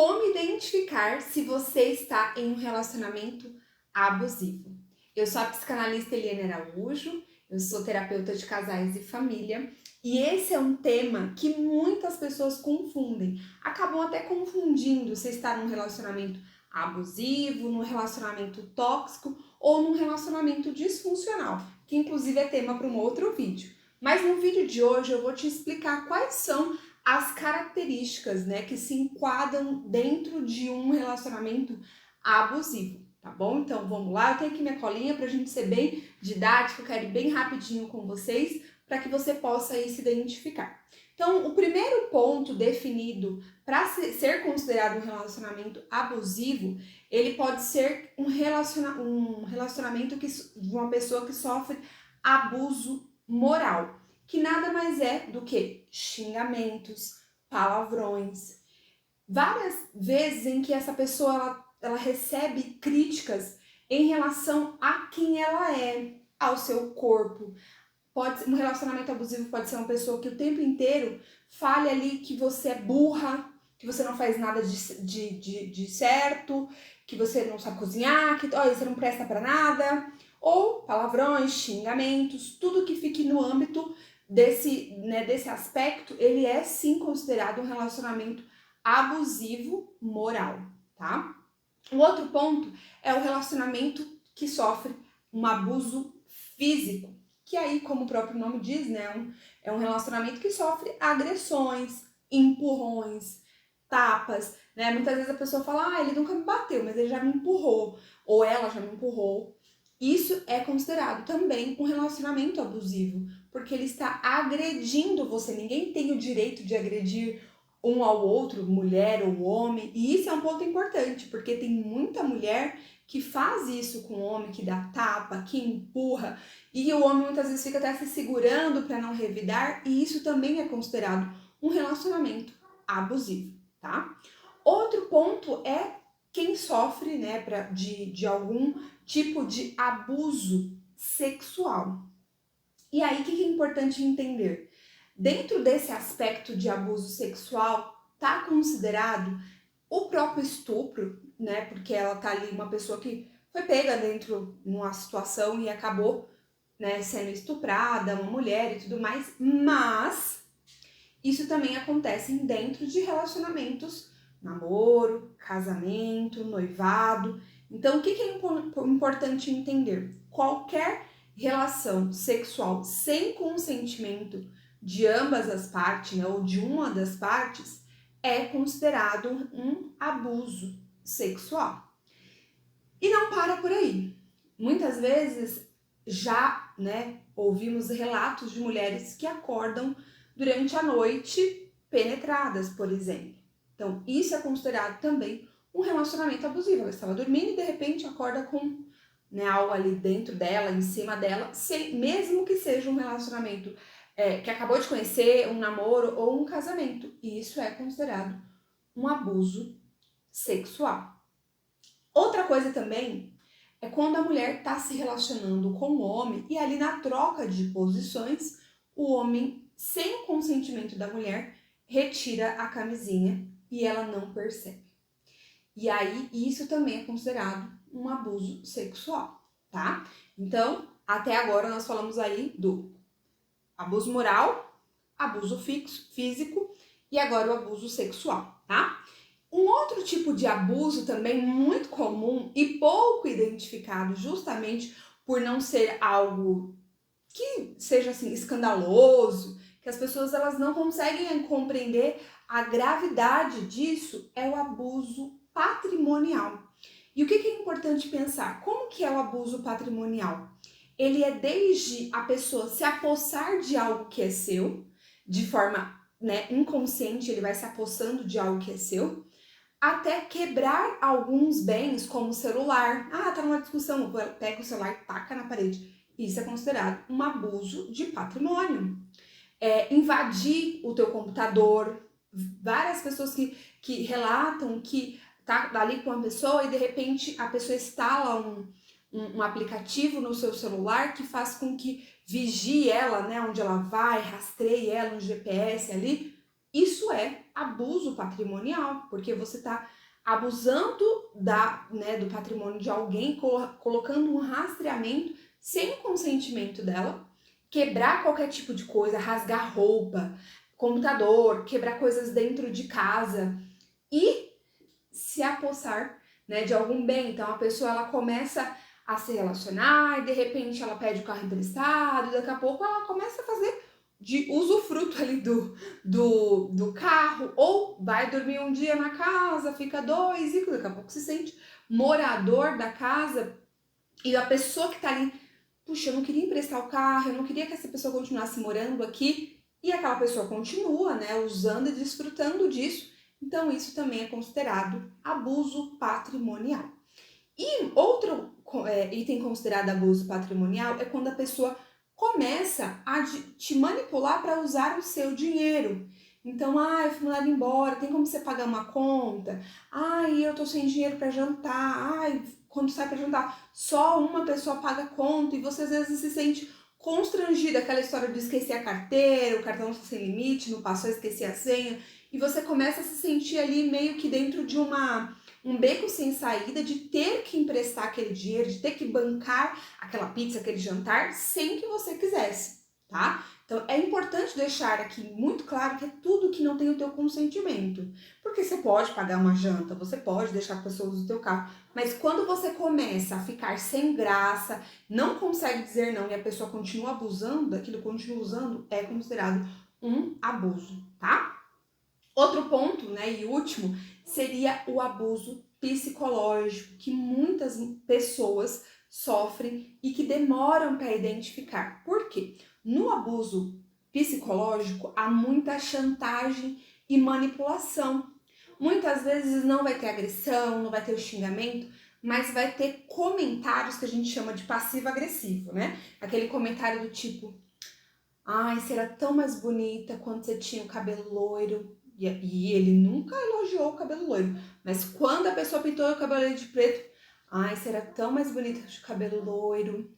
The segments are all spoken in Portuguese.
Como identificar se você está em um relacionamento abusivo? Eu sou a psicanalista Eliane Araújo, eu sou terapeuta de casais e família, e esse é um tema que muitas pessoas confundem. Acabam até confundindo se está num relacionamento abusivo, num relacionamento tóxico ou num relacionamento disfuncional, que inclusive é tema para um outro vídeo. Mas no vídeo de hoje eu vou te explicar quais são as características, né, que se enquadram dentro de um relacionamento abusivo, tá bom? Então vamos lá, eu tenho aqui minha colinha pra gente ser bem didático, eu quero ir bem rapidinho com vocês para que você possa aí se identificar. Então, o primeiro ponto definido para ser considerado um relacionamento abusivo, ele pode ser um relacionamento de uma pessoa que sofre abuso moral, que nada mais é do que xingamentos, palavrões. Várias vezes em que essa pessoa ela recebe críticas em relação a quem ela é, ao seu corpo. Um relacionamento abusivo pode ser uma pessoa que o tempo inteiro fale ali que você é burra, que você não faz nada de certo, que você não sabe cozinhar, que você não presta pra nada, ou palavrões, xingamentos, tudo que fique no âmbito desse aspecto, ele é sim considerado um relacionamento abusivo moral, tá? O outro ponto é o relacionamento que sofre um abuso físico, que aí, como o próprio nome diz, né, é um relacionamento que sofre agressões, empurrões, tapas, né? Muitas vezes a pessoa fala, ele nunca me bateu, mas ele já me empurrou, ou ela já me empurrou. Isso é considerado também um relacionamento abusivo, porque ele está agredindo você. Ninguém tem o direito de agredir um ao outro, mulher ou homem, e isso é um ponto importante, porque tem muita mulher que faz isso com o homem, que dá tapa, que empurra, e o homem muitas vezes fica até se segurando para não revidar, e isso também é considerado um relacionamento abusivo, tá? Outro ponto é quem sofre, né, de algum tipo de abuso sexual. E aí, o que é importante entender? Dentro desse aspecto de abuso sexual, tá considerado o próprio estupro, né? Porque ela tá ali, uma pessoa que foi pega dentro de uma situação e acabou, né, sendo estuprada, uma mulher e tudo mais, mas isso também acontece dentro de relacionamentos, namoro, casamento, noivado. Então, o que é importante entender? Qualquer relação sexual sem consentimento de ambas as partes, né, ou de uma das partes, é considerado um abuso sexual. E não para por aí. Muitas vezes já, né, ouvimos relatos de mulheres que acordam durante a noite penetradas, por exemplo. Então, isso é considerado também um relacionamento abusivo. Ela estava dormindo e de repente acorda com, né, algo ali dentro dela, em cima dela, mesmo que seja um relacionamento que acabou de conhecer, um namoro ou um casamento. E isso é considerado um abuso sexual. Outra coisa também é quando a mulher está se relacionando com o homem e ali na troca de posições, o homem, sem o consentimento da mulher, retira a camisinha e ela não percebe. E aí, isso também é considerado um abuso sexual, tá? Então, até agora nós falamos aí do abuso moral, abuso físico e agora o abuso sexual, tá? Um outro tipo de abuso também muito comum e pouco identificado justamente por não ser algo que seja assim escandaloso, que as pessoas elas não conseguem compreender a gravidade disso, é o abuso patrimonial. E o que é importante pensar? Como que é o abuso patrimonial? Ele é desde a pessoa se apossar de algo que é seu, de forma, né, inconsciente, ele vai se apossando de algo que é seu, até quebrar alguns bens, como o celular. Tá numa discussão, pega o celular e taca na parede. Isso é considerado um abuso de patrimônio. Invadir o teu computador. Várias pessoas que relatam que tá ali com uma pessoa e de repente a pessoa instala um aplicativo no seu celular que faz com que vigie ela, né, onde ela vai, rastreie ela, um GPS ali. Isso é abuso patrimonial, porque você está abusando do patrimônio de alguém, colocando um rastreamento sem o consentimento dela, quebrar qualquer tipo de coisa, rasgar roupa, computador, quebrar coisas dentro de casa e se apossar, né, de algum bem. Então a pessoa ela começa a se relacionar e de repente ela pede o carro emprestado, daqui a pouco ela começa a fazer de usufruto ali do carro, ou vai dormir um dia na casa, fica 2 e daqui a pouco se sente morador da casa e a pessoa que tá ali, puxa, eu não queria emprestar o carro, eu não queria que essa pessoa continuasse morando aqui, e aquela pessoa continua, né, usando e desfrutando disso. Então isso também é considerado abuso patrimonial. E outro item considerado abuso patrimonial é quando a pessoa começa a te manipular para usar o seu dinheiro. Então, eu fui mandada embora, tem como você pagar uma conta? Eu tô sem dinheiro para jantar. Quando sai para jantar, só uma pessoa paga a conta e você às vezes se sente constrangida, aquela história de esquecer a carteira, o cartão está sem limite, não passou, esqueci a senha, e você começa a se sentir ali meio que dentro de um beco sem saída, de ter que emprestar aquele dinheiro, de ter que bancar aquela pizza, aquele jantar, sem que você quisesse, tá? Então é importante deixar aqui muito claro que é tudo que não tem o teu consentimento. Porque você pode pagar uma janta, você pode deixar a pessoa usar o teu carro, mas quando você começa a ficar sem graça, não consegue dizer não e a pessoa continua abusando daquilo, continua usando, é considerado um abuso, tá? Outro ponto, né, e último, seria o abuso psicológico, que muitas pessoas sofrem e que demoram para identificar. Por quê? No abuso psicológico, há muita chantagem e manipulação. Muitas vezes não vai ter agressão, não vai ter o xingamento, mas vai ter comentários que a gente chama de passivo-agressivo, né? Aquele comentário do tipo, você era tão mais bonita quando você tinha o cabelo loiro. E ele nunca elogiou o cabelo loiro. Mas quando a pessoa pintou o cabelo de preto, você era tão mais bonita de cabelo loiro.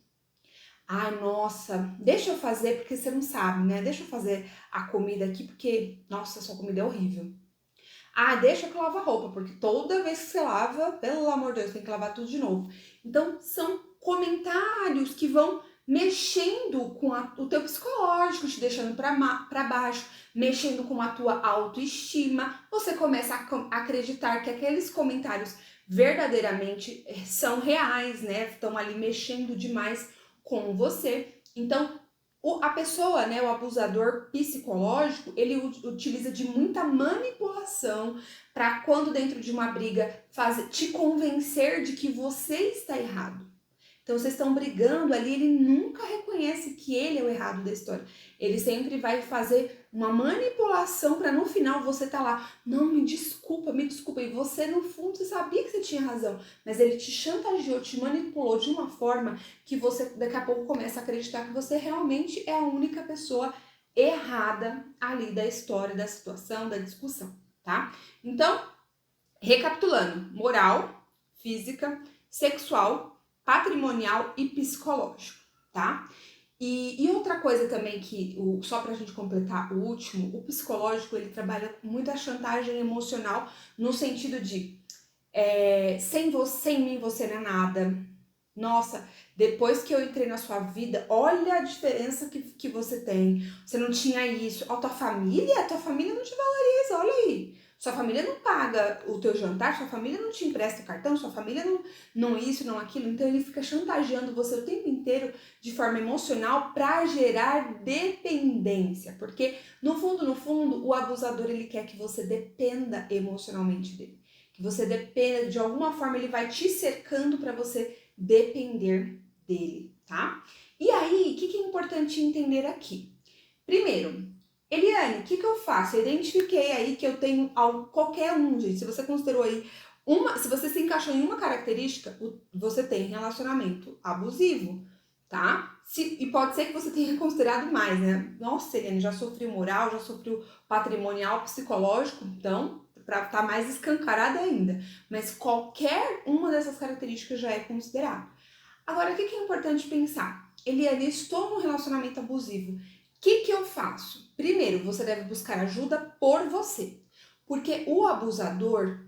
Nossa, deixa eu fazer, porque você não sabe, né? Deixa eu fazer a comida aqui, porque, nossa, sua comida é horrível. Deixa que eu lavo a roupa, porque toda vez que você lava, pelo amor de Deus, tem que lavar tudo de novo. Então, são comentários que vão mexendo com o teu psicológico, te deixando para baixo, mexendo com a tua autoestima. Você começa a acreditar que aqueles comentários verdadeiramente são reais, né? Estão ali mexendo demais com você. Então, a pessoa, né, o abusador psicológico, ele utiliza de muita manipulação para quando dentro de uma briga te convencer de que você está errado. Então vocês estão brigando ali, ele nunca reconhece que ele é o errado da história. Ele sempre vai fazer uma manipulação para no final você tá lá, não, me desculpa, e você no fundo você sabia que você tinha razão, mas ele te chantageou, te manipulou de uma forma que você daqui a pouco começa a acreditar que você realmente é a única pessoa errada ali da história, da situação, da discussão, tá? Então, recapitulando, moral, física, sexual, patrimonial e psicológico, tá? E outra coisa também que, só pra gente completar o último, o psicológico ele trabalha com muita chantagem emocional no sentido de sem mim você não é nada. Nossa, depois que eu entrei na sua vida, olha a diferença que você tem. Você não tinha isso. A tua família não te valoriza, olha aí. Sua família não paga o teu jantar, sua família não te empresta o cartão, sua família não isso, não aquilo. Então ele fica chantageando você o tempo inteiro de forma emocional para gerar dependência. Porque no fundo, o abusador ele quer que você dependa emocionalmente dele. Que você dependa, de alguma forma ele vai te cercando para você depender dele, tá? E aí, o que é importante entender aqui? Primeiro, Eliane, o que eu faço? Eu identifiquei aí que eu tenho qualquer um, gente. Se você considerou aí se você se encaixou em uma característica, você tem relacionamento abusivo, tá? E pode ser que você tenha considerado mais, né? Nossa, Eliane, já sofreu moral, já sofreu patrimonial, psicológico, então, para estar mais escancarada ainda. Mas qualquer uma dessas características já é considerado. Agora, o que é importante pensar? Eliane, estou num relacionamento abusivo. O que eu faço? Primeiro, você deve buscar ajuda por você. Porque o abusador,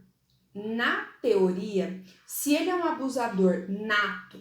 na teoria, se ele é um abusador nato,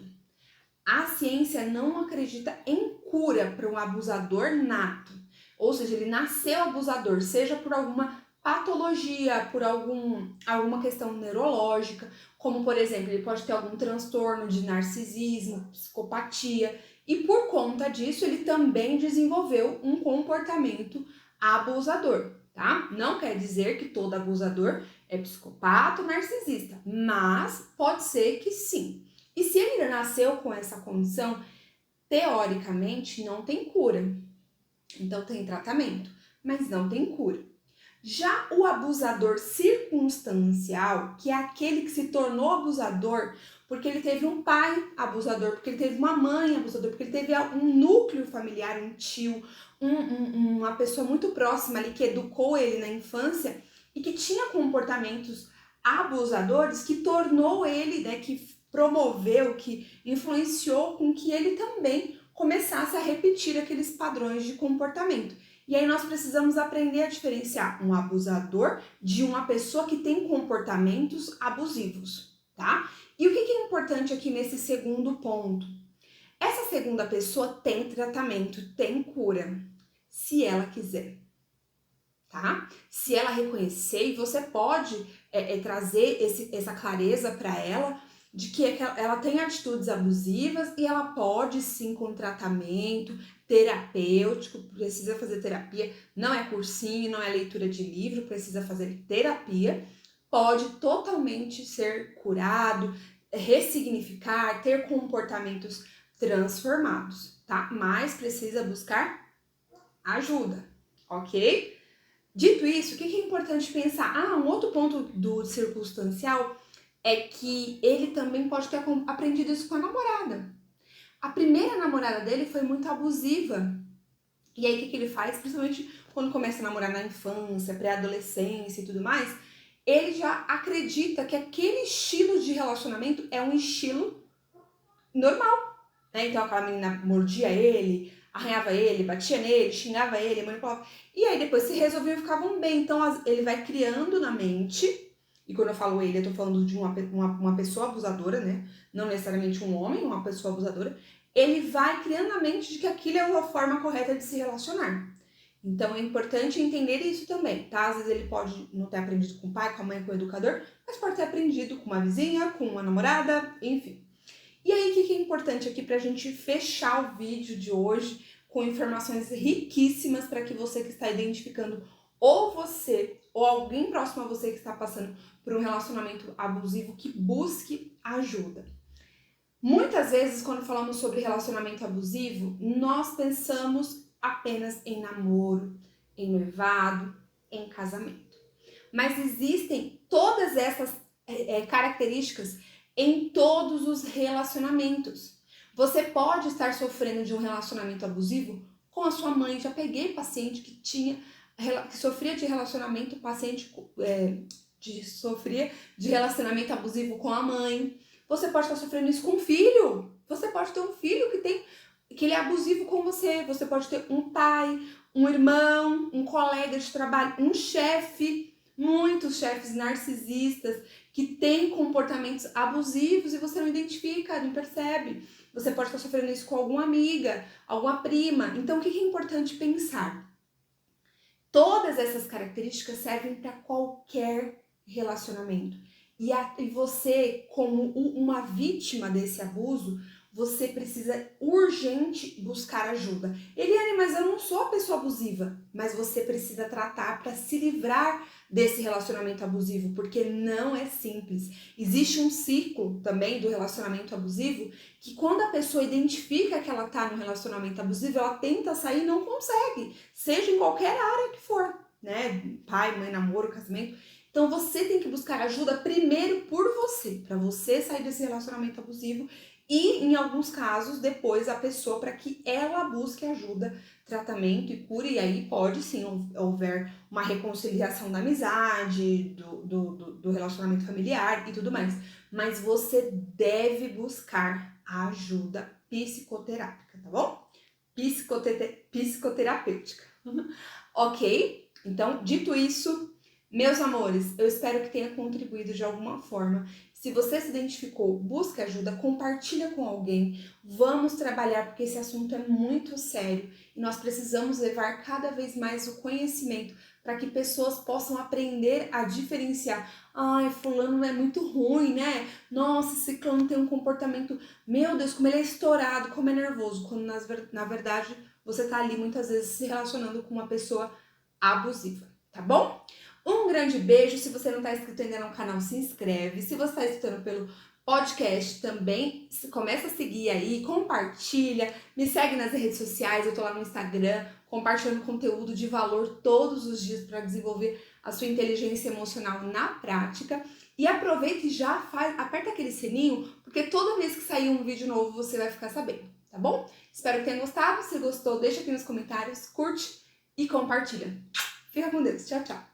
a ciência não acredita em cura para um abusador nato. Ou seja, ele nasceu abusador, seja por alguma patologia, por alguma questão neurológica, como por exemplo, ele pode ter algum transtorno de narcisismo, psicopatia, e por conta disso ele também desenvolveu um comportamento abusador, tá? Não quer dizer que todo abusador é psicopata ou narcisista, mas pode ser que sim. E se ele nasceu com essa condição, teoricamente não tem cura. Então tem tratamento, mas não tem cura. Já o abusador circunstancial, que é aquele que se tornou abusador porque ele teve um pai abusador, porque ele teve uma mãe abusadora, porque ele teve um núcleo familiar, um tio, uma pessoa muito próxima ali que educou ele na infância e que tinha comportamentos abusadores que tornou ele, né, que promoveu, que influenciou com que ele também começasse a repetir aqueles padrões de comportamento. E aí nós precisamos aprender a diferenciar um abusador de uma pessoa que tem comportamentos abusivos, tá? E o que é importante aqui nesse segundo ponto? Essa segunda pessoa tem tratamento, tem cura, se ela quiser, tá? Se ela reconhecer, e você pode trazer essa clareza para ela, de que ela tem atitudes abusivas e ela pode sim com tratamento terapêutico, precisa fazer terapia, não é cursinho, não é leitura de livro, precisa fazer terapia, pode totalmente ser curado, ressignificar, ter comportamentos transformados, tá? Mas precisa buscar ajuda, ok? Dito isso, o que é importante pensar? Um outro ponto do circunstancial é que ele também pode ter aprendido isso com a namorada. A primeira namorada dele foi muito abusiva. E aí o que ele faz? Principalmente quando começa a namorar na infância, pré-adolescência e tudo mais, ele já acredita que aquele estilo de relacionamento é um estilo normal, né? Então aquela menina mordia ele, arranhava ele, batia nele, xingava ele, manipulava. E aí depois se resolviam e ficavam bem. Então ele vai criando na mente. E quando eu falo ele, eu tô falando de uma pessoa abusadora, né? Não necessariamente um homem, uma pessoa abusadora. Ele vai criando na mente de que aquilo é a forma correta de se relacionar. Então é importante entender isso também, tá? Às vezes ele pode não ter aprendido com o pai, com a mãe, com o educador, mas pode ter aprendido com uma vizinha, com uma namorada, enfim. E aí o que é importante aqui pra gente fechar o vídeo de hoje com informações riquíssimas para que você que está identificando ou você ou alguém próximo a você que está passando por um relacionamento abusivo, que busque ajuda. Muitas vezes, quando falamos sobre relacionamento abusivo, nós pensamos apenas em namoro, em noivado, em casamento. Mas existem todas essas características em todos os relacionamentos. Você pode estar sofrendo de um relacionamento abusivo com a sua mãe. Já peguei paciente que sofria de relacionamento, sofria de relacionamento abusivo com a mãe. Você pode estar sofrendo isso com um filho. Você pode ter um filho que ele é abusivo com você. Você pode ter um pai, um irmão, um colega de trabalho, um chefe. Muitos chefes narcisistas que têm comportamentos abusivos e você não identifica, não percebe. Você pode estar sofrendo isso com alguma amiga, alguma prima. Então, o que é importante pensar? Todas essas características servem para qualquer relacionamento. E você, como uma vítima desse abuso, você precisa urgente buscar ajuda. Eliane, mas eu não sou a pessoa abusiva. Mas você precisa tratar para se livrar desse relacionamento abusivo, porque não é simples. Existe um ciclo também do relacionamento abusivo que quando a pessoa identifica que ela está no relacionamento abusivo, ela tenta sair e não consegue, seja em qualquer área que for, né? Pai, mãe, namoro, casamento. Então você tem que buscar ajuda primeiro por você, para você sair desse relacionamento abusivo e, em alguns casos, depois a pessoa para que ela busque ajuda, tratamento e cura, e aí pode sim houver uma reconciliação da amizade, do relacionamento familiar e tudo mais. Mas você deve buscar ajuda psicoterápica, tá bom? Psicoterapêutica. Ok? Então, dito isso, Meus amores, eu espero que tenha contribuído de alguma forma. Se você se identificou, busque ajuda, compartilha com alguém. Vamos trabalhar porque esse assunto é muito sério e nós precisamos levar cada vez mais o conhecimento para que pessoas possam aprender a diferenciar. Ai, fulano é muito ruim, né? Nossa, esse ciclano tem um comportamento, meu Deus, como ele é estourado, como é nervoso. Quando na verdade você tá ali muitas vezes se relacionando com uma pessoa abusiva, tá bom? Um grande beijo. Se você não está inscrito ainda no canal, se inscreve. Se você está escutando pelo podcast também, começa a seguir aí, compartilha, me segue nas redes sociais, eu tô lá no Instagram, compartilhando conteúdo de valor todos os dias para desenvolver a sua inteligência emocional na prática. E aproveita e já aperta aquele sininho, porque toda vez que sair um vídeo novo você vai ficar sabendo, tá bom? Espero que tenha gostado. Se gostou, deixa aqui nos comentários, curte e compartilha. Fica com Deus. Tchau, tchau.